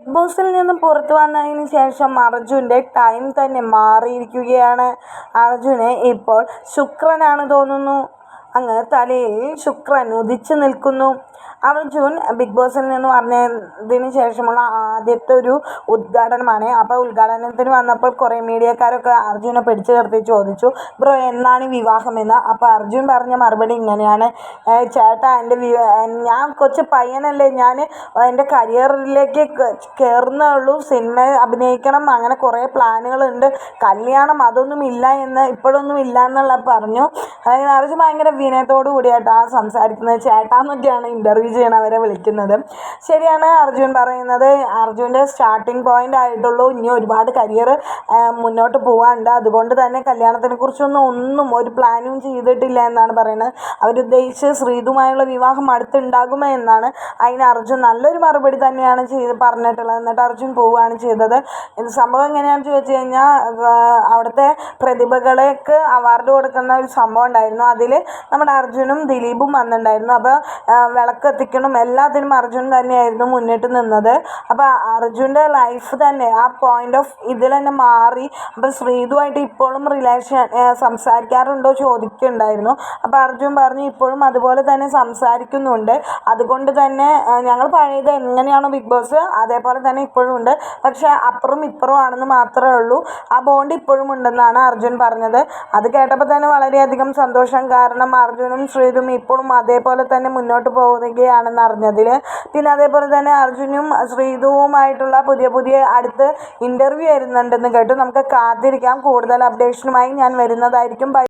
Big ബോസിൽ നിന്നും പുറത്തു വന്നതിന് ശേഷം അർജുൻ്റെ ടൈം തന്നെ മാറിയിരിക്കുകയാണ്. അർജുന് ഇപ്പോൾ ശുക്രനാണ് തോന്നുന്നു. അങ്ങ് തലയിൽ ശുക്രൻ ഉദിച്ചു നിൽക്കുന്നു. അർജുൻ ബിഗ് ബോസിൽ നിന്ന് വന്നതിന് ശേഷമുള്ള ആദ്യത്തെ ഒരു ഉദ്ഘാടനമാണ്. അപ്പോൾ ഉദ്ഘാടനത്തിന് വന്നപ്പോൾ കുറേ മീഡിയക്കാരൊക്കെ അർജുനെ പിടിച്ചു നിർത്തി ചോദിച്ചു, ബ്രോ എന്നാണ് വിവാഹമെന്ന്. അപ്പോൾ അർജുൻ പറഞ്ഞ മറുപടി ഇങ്ങനെയാണ്, ചേട്ടാ ഞാൻ കൊച്ചു പയ്യനല്ലേ, ഞാൻ എൻ്റെ കരിയറിലേക്ക് കയറുന്നേ ഉള്ളൂ, സിനിമ അഭിനയിക്കണം, അങ്ങനെ കുറേ പ്ലാനുകളുണ്ട്, കല്യാണം അതൊന്നും ഇല്ല എന്ന് ഇപ്പോഴൊന്നും ഇല്ല എന്നുള്ള പറഞ്ഞു. അതായത് അർജുൻ ഭയങ്കര വിനയത്തോടു കൂടിയായിട്ടാണ് സംസാരിക്കുന്നത്. ചേട്ടാന്നൊക്കെയാണ് ഇൻ്റർവ്യൂ ചെയ്യണവരെ വിളിക്കുന്നത്. ശരിയാണ് അർജുൻ പറയുന്നത്. അർജുൻ്റെ സ്റ്റാർട്ടിങ് പോയിൻ്റ് ആയിട്ടുള്ളൂ, ഇനി ഒരുപാട് കരിയർ മുന്നോട്ട് പോകാനുണ്ട്. അതുകൊണ്ട് തന്നെ കല്യാണത്തിനെ കുറിച്ചൊന്നും ഒരു പ്ലാനും ചെയ്തിട്ടില്ല എന്നാണ് പറയുന്നത്. അവരുദ്ദേശിച്ച് ശ്രീതുമായുള്ള വിവാഹം അടുത്തുണ്ടാകുമോ എന്നാണ്. അതിന് അർജുൻ നല്ലൊരു മറുപടി തന്നെയാണ് പറഞ്ഞിട്ടുള്ളത്. എന്നിട്ട് അർജുൻ പോവുകയാണ് ചെയ്തത്. ഇത് സംഭവം എങ്ങനെയാണെന്ന് ചോദിച്ചു കഴിഞ്ഞാൽ, അവിടുത്തെ പ്രതിഭകളേക്ക് അവാർഡ് കൊടുക്കുന്ന ഒരു സംഭവം ഉണ്ടായിരുന്നു. അതിൽ നമ്മുടെ അർജുനും ദിലീപും വന്നിട്ടുണ്ടായിരുന്നു. അപ്പോൾ വിളക്കെത്തിക്കണം എല്ലാത്തിനും അർജുൻ തന്നെയായിരുന്നു മുന്നിട്ട് നിന്നത്. അപ്പോൾ അർജുൻ്റെ ലൈഫ് തന്നെ ആ പോയിൻ്റ് ഓഫ് ഇതിൽ തന്നെ മാറി. അപ്പോൾ ശ്രീതുമായിട്ട് ഇപ്പോഴും സംസാരിക്കാറുണ്ടോ ചോദിക്കുന്നുണ്ടായിരുന്നു. അപ്പോൾ അർജുൻ പറഞ്ഞു ഇപ്പോഴും അതുപോലെ തന്നെ സംസാരിക്കുന്നുണ്ട്. അതുകൊണ്ട് തന്നെ ഞങ്ങൾ പഴയത് എങ്ങനെയാണോ ബിഗ് ബോസ് അതേപോലെ തന്നെ ഇപ്പോഴും ഉണ്ട്, പക്ഷേ അപ്പുറം ഇപ്പുറം ആണെന്ന് മാത്രമേ ഉള്ളൂ. ആ ബോണ്ട് ഇപ്പോഴും ഉണ്ടെന്നാണ് അർജുൻ പറഞ്ഞത്. അത് കേട്ടപ്പോൾ തന്നെ വളരെയധികം സന്തോഷം. കാരണം അർജുനും ശ്രീതും ഇപ്പോഴും അതേപോലെ തന്നെ മുന്നോട്ട് പോവുകയാണെന്ന് അറിഞ്ഞതിൽ. പിന്നെ അതേപോലെ തന്നെ അർജുനും ശ്രീതുവുമായിട്ടുള്ള പുതിയ അടുത്ത് ഇൻ്റർവ്യൂ വരുന്നുണ്ടെന്ന് കേട്ടു. നമുക്ക് കാത്തിരിക്കാം. കൂടുതൽ അപ്ഡേഷനുമായി ഞാൻ വരുന്നതായിരിക്കും.